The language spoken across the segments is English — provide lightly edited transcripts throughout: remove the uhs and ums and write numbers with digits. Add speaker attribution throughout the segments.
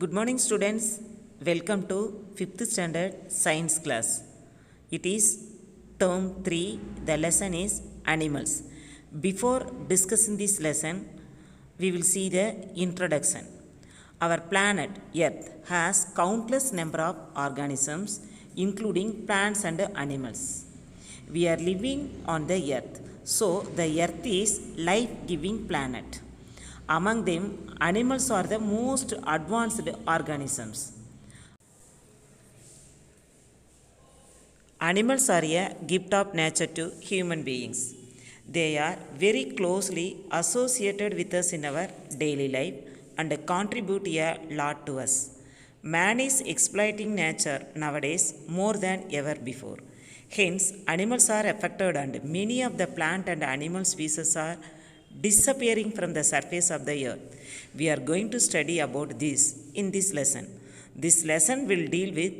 Speaker 1: Good morning, students. Welcome to 5th standard science class. It is term 3. The lesson is animals. Before discussing this lesson, we will see the introduction. Our planet Earth has countless number of organisms, including plants and animals. We are living on the Earth, so the Earth is life-giving planet. Among them, animals are the most advanced organisms. Animals are a gift of nature to human beings. They are very closely associated with us in our daily life and contribute a lot to us. Man is exploiting nature nowadays more than ever before. Hence, animals are affected and many of the plant and animal species are disappearing from the surface of the earth. We are going to study about this in this lesson. This lesson will deal with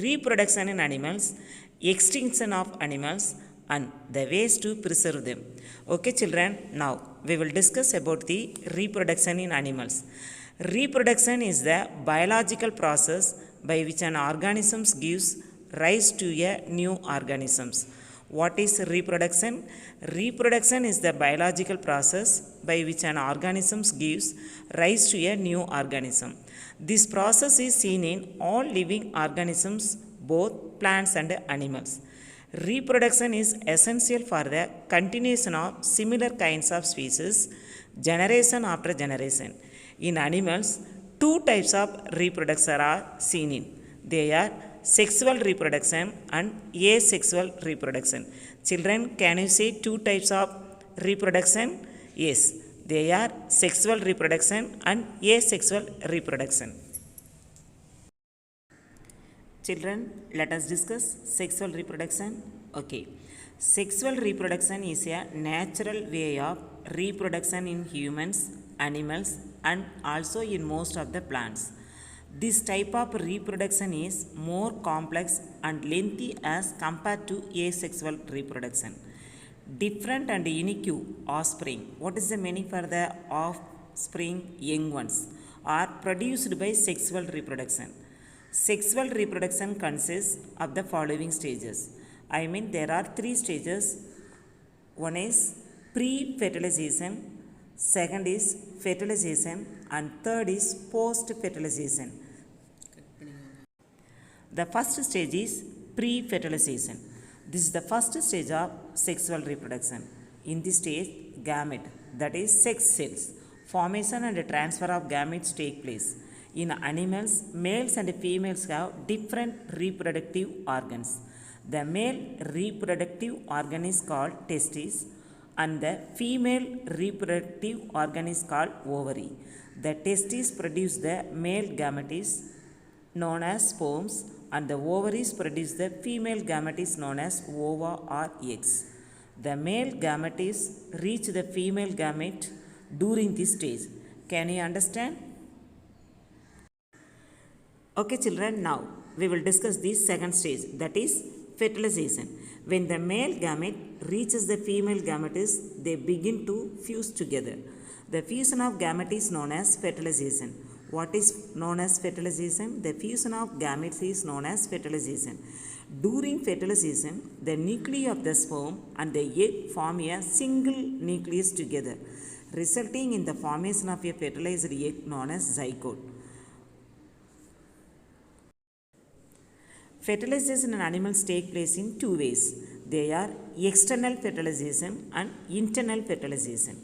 Speaker 1: reproduction in animals, extinction of animals, and the ways to preserve them. Okay, children, now we will discuss about the reproduction in animals. Reproduction is the biological process by which an organism gives rise to a new organisms. What is reproduction? Reproduction is the biological process by which an organism gives rise to a new organism. This process is seen in all living organisms, both plants and animals. Reproduction is essential for the continuation of similar kinds of species, generation after generation. In animals, two types of reproduction are seen in. They are sexual reproduction and asexual reproduction. Children, can you say two types of reproduction? Yes, they are sexual reproduction and asexual reproduction. Children, let us discuss sexual reproduction. Okay. Sexual reproduction is a natural way of reproduction in humans, animals, and also in most of the plants. This type of reproduction is more complex and lengthy as compared to asexual reproduction. Different and unique offspring. What is the meaning for the offspring? Young ones are produced by sexual reproduction. Sexual reproduction consists of the following stages. I mean, there are three stages. One is pre-fertilization, second is fertilization, and third is post-fertilization. The first stage is pre-fertilization. This is the first stage of sexual reproduction. In this stage, gamete, that is sex cells, formation and transfer of gametes take place. In animals, males and females have different reproductive organs. The male reproductive organ is called testis and the female reproductive organ is called ovary. The testes produce the male gametes known as sperms and the ovaries produce the female gametes known as ova or eggs. The male gametes reach the female gamete during this stage. Can you understand? Okay, children, now we will discuss the second stage, that is fertilization. When the male gamete reaches the female gametes, they begin to fuse together. The fusion of gametes is known as fertilization. What is known as fertilization? The fusion of gametes is known as fertilization. During fertilization, the nuclei of the sperm and the egg form a single nucleus together, resulting in the formation of a fertilized egg known as zygote. Fertilization in animals take place in two ways. They are external fertilization and internal fertilization.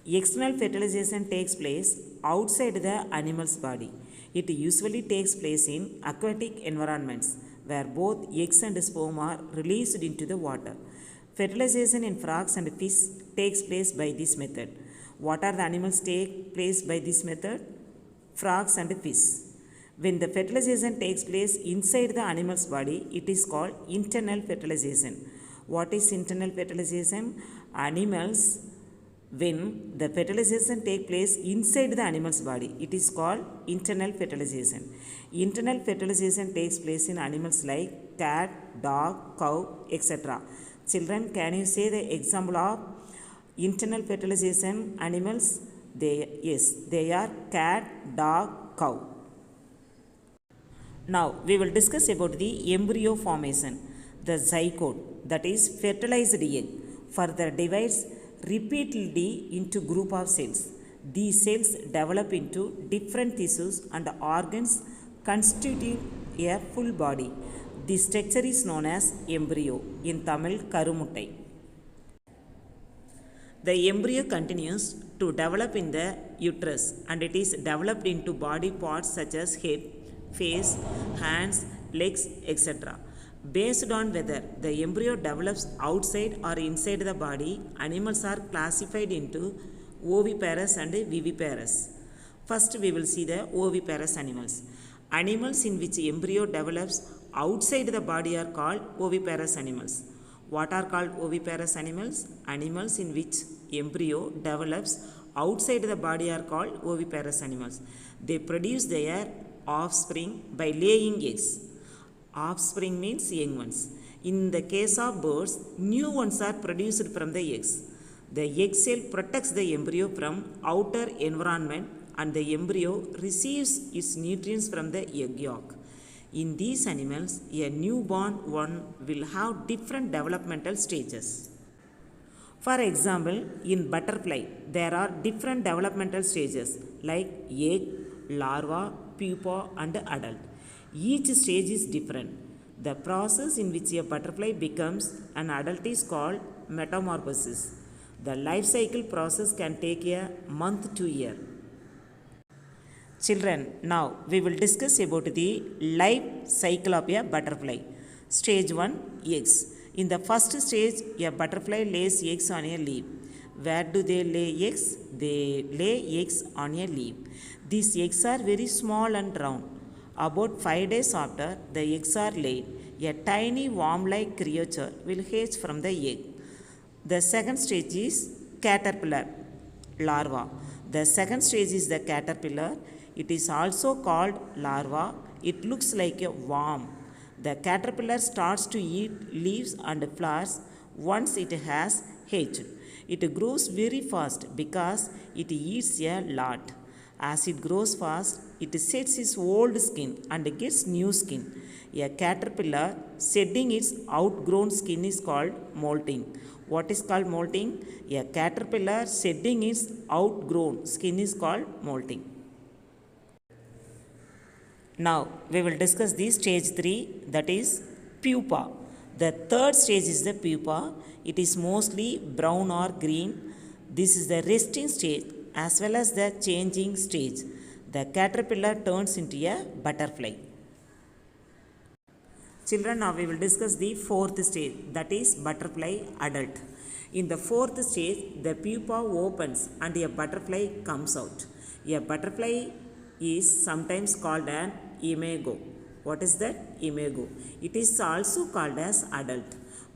Speaker 1: External fertilization takes place outside the animal's body. It usually takes place in aquatic environments where both eggs and sperm are released into the water. Fertilization in frogs and fish takes place by this method. What are the animals take place by this method? Frogs and fish. When the fertilization takes place inside the animal's body, it is called internal fertilization. What is internal fertilization? Animals, when the fertilization takes place inside the animal's body, it is called internal fertilization. Internal fertilization takes place in animals like cat, dog, cow, etc. Children, can you say the example of internal fertilization animals? They are cat, dog, cow. Now we will discuss about the embryo formation. The zygote, that is fertilized egg, further divides repeatedly into group of cells. These cells develop into different tissues and organs constituting a full body. This structure is known as embryo, in Tamil Karumuttai. The embryo continues to develop in the uterus and it is developed into body parts such as head, face, hands, legs, etc. Based on whether the embryo develops outside or inside the body, animals are classified into oviparous and viviparous. First we will see the oviparous animals. Animals in which embryo develops outside the body are called oviparous animals. What are called oviparous animals? Animals in which embryo develops outside the body are called oviparous animals. They produce their offspring by laying eggs. Offspring means young ones. In the case of birds, new ones are produced from the eggs. The egg cell protects the embryo from outer environment and the embryo receives its nutrients from the egg yolk. In these animals, a newborn one will have different developmental stages. For example, in butterfly, there are different developmental stages like egg, larva, pupa and adult. Each stage is different. The process in which a butterfly becomes an adult is called metamorphosis. The life cycle process can take a month to a year. Children, now we will discuss about the life cycle of a butterfly. Stage 1, eggs. In the first stage, a butterfly lays eggs on a leaf. Where do they lay eggs? They lay eggs on a leaf. These eggs are very small and round. About 5 days after the eggs are laid, a tiny worm-like creature will hatch from the egg. The second stage is caterpillar, larva. The second stage is the caterpillar. It is also called larva. It looks like a worm. The caterpillar starts to eat leaves and flowers once it has hatched. It grows very fast because it eats a lot. As it grows fast, it sheds its old skin and gets new skin. A caterpillar shedding its outgrown skin is called molting. What is called molting? A caterpillar shedding its outgrown skin is called molting. Now we will discuss the stage 3, that is pupa. The third stage is the pupa. It is mostly brown or green. This is the resting stage as well as the changing stage. The caterpillar turns into a butterfly. Children, now we will discuss the fourth stage, that is butterfly adult. In the fourth stage, the pupa opens and a butterfly comes out. A butterfly is sometimes called an imago. What is that? Imago. It is also called as adult.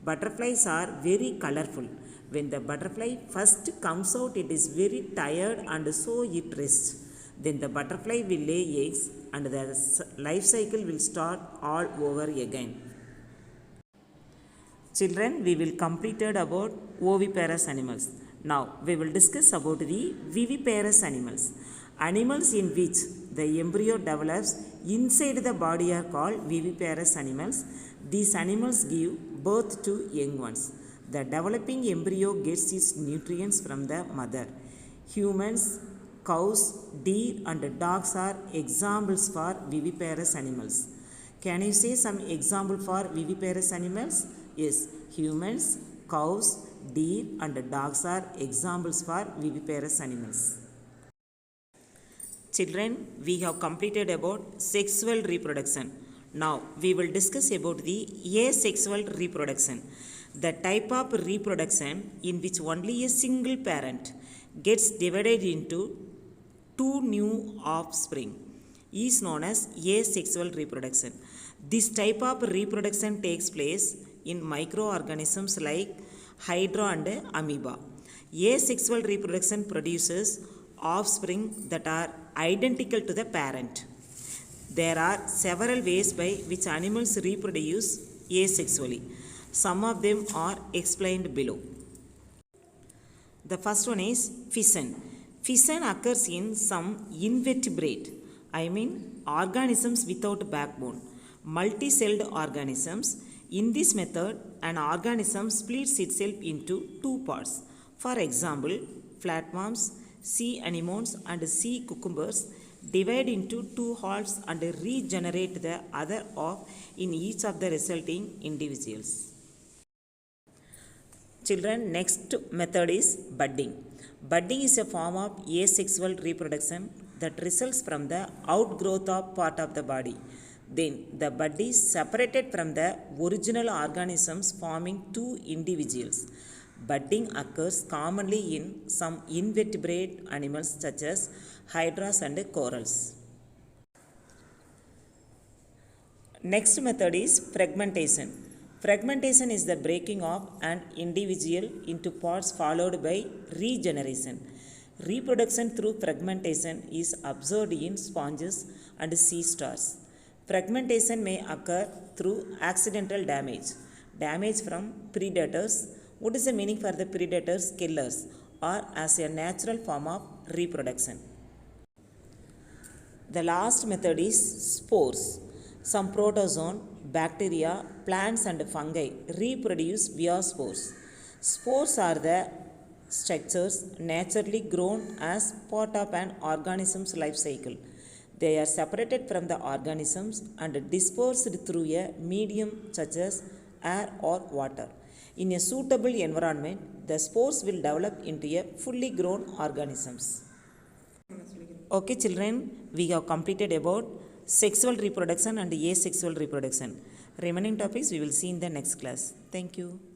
Speaker 1: Butterflies are very colorful. When the butterfly first comes out, it is very tired and so it rests. Then the butterfly will lay eggs and the life cycle will start all over again. Children, we will completed about oviparous animals. Now we will discuss about the viviparous animals. Animals in which the embryo develops inside the body are called viviparous animals. These animals give birth to young ones. The developing embryo gets its nutrients from the mother. Humans, cows, deer and dogs are examples for viviparous animals. Can you say some example for viviparous animals? Yes, humans, cows, deer and dogs are examples for viviparous animals. Children, we have completed about sexual reproduction. Now we will discuss about the asexual reproduction. The type of reproduction in which only a single parent gets divided into two new offspring is known as asexual reproduction. This type of reproduction takes place in microorganisms like hydra and amoeba. Asexual reproduction produces offspring that are identical to the parent. There are several ways by which animals reproduce asexually. Some of them are explained below. The first one is fission. Fission occurs in some invertebrate I mean organisms without backbone, multi-celled organisms. In this method, an organism splits itself into two parts. For example, flatworms, sea anemones and sea cucumbers divide into two halves and regenerate the other half in each of the resulting individuals. Children, next method is budding. Budding is a form of asexual reproduction that results from the outgrowth of part of the body. Then the bud is separated from the original organisms, forming two individuals. Budding occurs commonly in some invertebrate animals such as hydras and corals. Next method is fragmentation. Fragmentation is the breaking of an individual into parts followed by regeneration. Reproduction through fragmentation is observed in sponges and sea stars. Fragmentation may occur through accidental damage, damage from predators. What is the meaning for the predators? Killers, or as a natural form of reproduction. The last method is spores. Some protozoan, bacteria, plants and fungi reproduce via spores. Spores are the structures naturally grown as part of an organism's life cycle. They are separated from the organisms and dispersed through a medium such as air or water. In a suitable environment, the spores will develop into a fully grown organisms. Okay children, we have completed about sexual reproduction and asexual reproduction. Remaining topics we will see in the next class. Thank you.